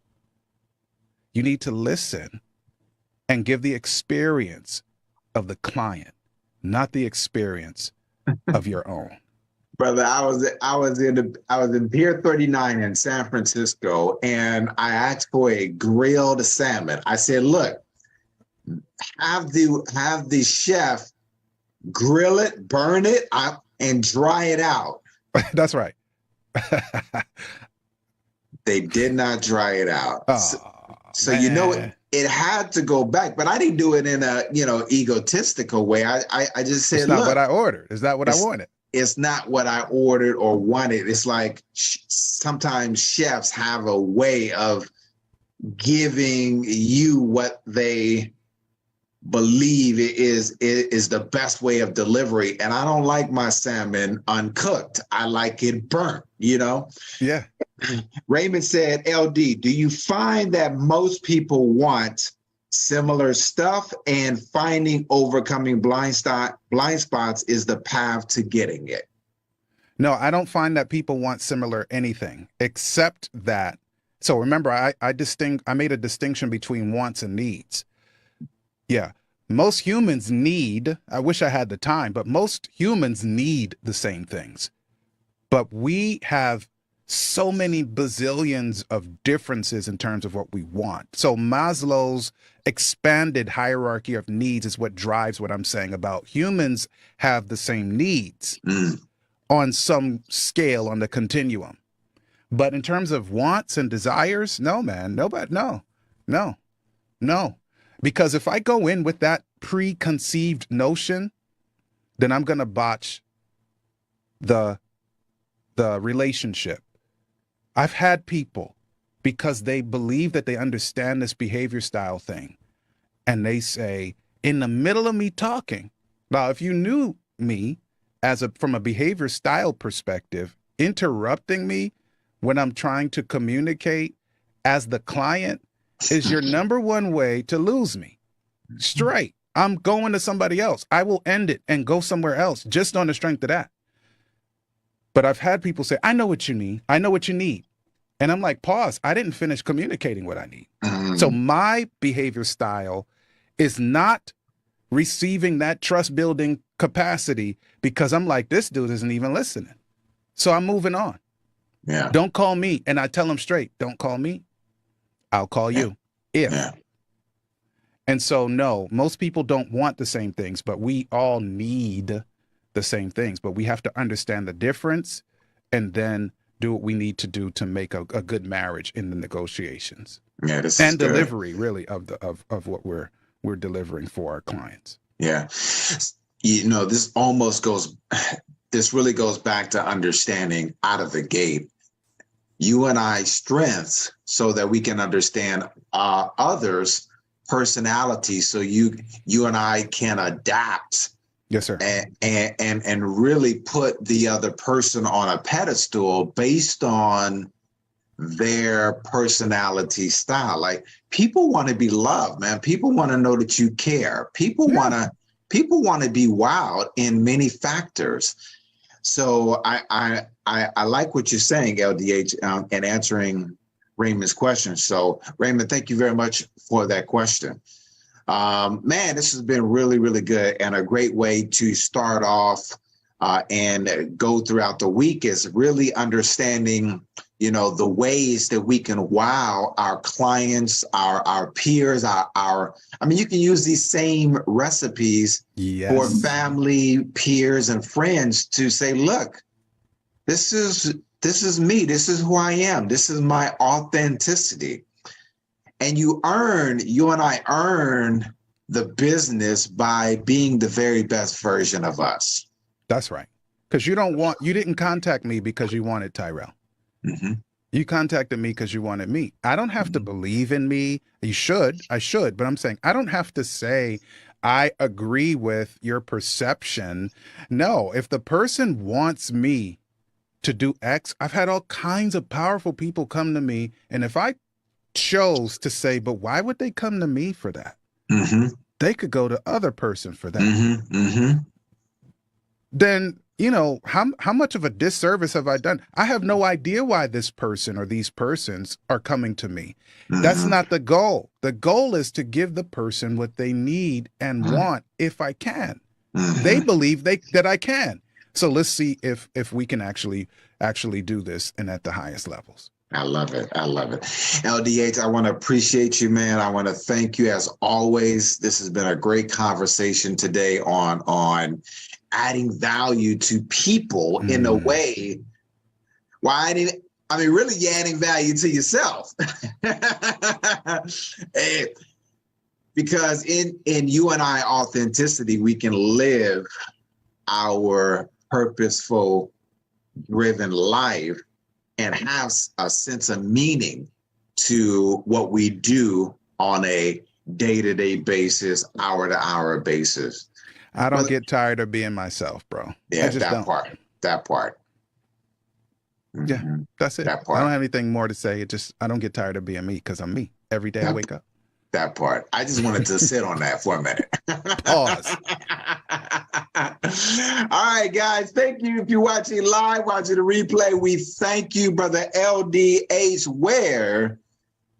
You need to listen and give the experience of the client, not the experience of your own. Brother, I was in Pier 39 in San Francisco, and I asked for a grilled salmon. I said, look, have the chef grill it, burn it, and dry it out. That's right. They did not dry it out. So you know, it had to go back, but I didn't do it in a, egotistical way. I just said, it's not look, what I ordered. Is that what I wanted? It's not what I ordered or wanted. It's like sometimes chefs have a way of giving you what they believe is the best way of delivery. And I don't like my salmon uncooked. I like it burnt, Yeah. Raymond said, LD, do you find that most people want similar stuff and overcoming blind spots is the path to getting it? No, I don't find that people want similar anything except that. So remember, I made a distinction between wants and needs. Yeah. Most humans need, I wish I had the time, but most humans need the same things. But we have so many bazillions of differences in terms of what we want. So Maslow's expanded hierarchy of needs is what drives what I'm saying about humans have the same needs on some scale on the continuum. But in terms of wants and desires, no, man, nobody, no. Because if I go in with that preconceived notion, then I'm going to botch the relationship. I've had people, because they believe that they understand this behavior style thing, and they say, in the middle of me talking, now, if you knew me from a behavior style perspective, interrupting me when I'm trying to communicate as the client is your number one way to lose me. Straight. I'm going to somebody else. I will end it and go somewhere else just on the strength of that. But I've had people say, I know what you need. I know what you need. And I'm like, pause, I didn't finish communicating what I need. Mm-hmm. So my behavior style is not receiving that trust building capacity because I'm like, this dude isn't even listening. So I'm moving on. Yeah. Don't call me. And I tell him straight, don't call me. I'll call you if. Yeah. And so, no, most people don't want the same things, but we all need the same things. But we have to understand the difference and then do what we need to do to make a good marriage in the negotiations. Yeah, this and is good. delivery, really, of what we're delivering for our clients. Yeah. This really goes back to understanding out of the gate you and I strengths so that we can understand others' personality, so you and I can adapt. Yes, sir. And really put the other person on a pedestal based on their personality style. Like, people want to be loved, man. People want to know that you care. People want to be wowed in many factors. So I like what you're saying, LDH, and answering Raymond's question. So Raymond, thank you very much for that question. Man, this has been really, really good, and a great way to start off and go throughout the week is really understanding, the ways that we can wow our clients, our peers, you can use these same recipes for family, peers, and friends to say, look, this is me. This is who I am. This is my authenticity. And you and I earn the business by being the very best version of us. That's right. Because you didn't contact me because you wanted Tirrell. Mm-hmm. You contacted me because you wanted me. I don't have to believe in me. I should, but I'm saying I don't have to say I agree with your perception. No, if the person wants me to do X, I've had all kinds of powerful people come to me, and if I chose to say, but why would they come to me for that? Mm-hmm. They could go to other person for that. Mm-hmm. Mm-hmm. Then, how much of a disservice have I done? I have no idea why this person or these persons are coming to me. Mm-hmm. That's not the goal. The goal is to give the person what they need and want if I can. Mm-hmm. They believe that I can. So let's see if we can actually do this and at the highest levels. I love it. LDH, I want to appreciate you, man. I want to thank you as always. This has been a great conversation today on adding value to people in a way. Really, you're adding value to yourself. Because in you and I authenticity, we can live our purposeful, driven life and have a sense of meaning to what we do on a day-to-day basis, hour-to-hour basis. I don't get tired of being myself, bro. Yeah, that part. Mm-hmm. Yeah, that's it. That part. I don't have anything more to say. I don't get tired of being me because I'm me. Every day I wake up. That part. I just wanted to sit on that for a minute. Pause. All right, guys. Thank you. If you're watching live, watching the replay, we thank you, Brother LDH. Where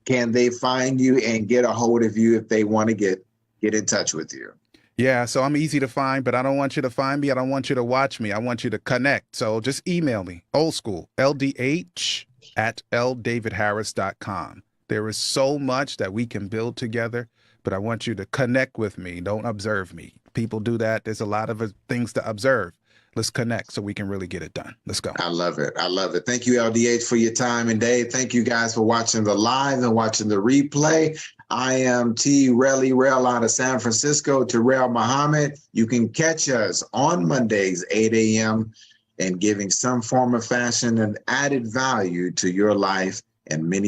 can they find you and get a hold of you if they want to get in touch with you? Yeah, so I'm easy to find, but I don't want you to find me. I don't want you to watch me. I want you to connect. So just email me, old school, ldh@ldavidharris.com. There is so much that we can build together, but I want you to connect with me. Don't observe me. People do that. There's a lot of things to observe. Let's connect so we can really get it done. Let's go. I love it. Thank you, LDH, for your time and day. Thank you guys for watching the live and watching the replay. I am Tirrell out of San Francisco, Tirrell Muhammad. You can catch us on Mondays, 8 a.m. and giving some form of fashion and added value to your life and many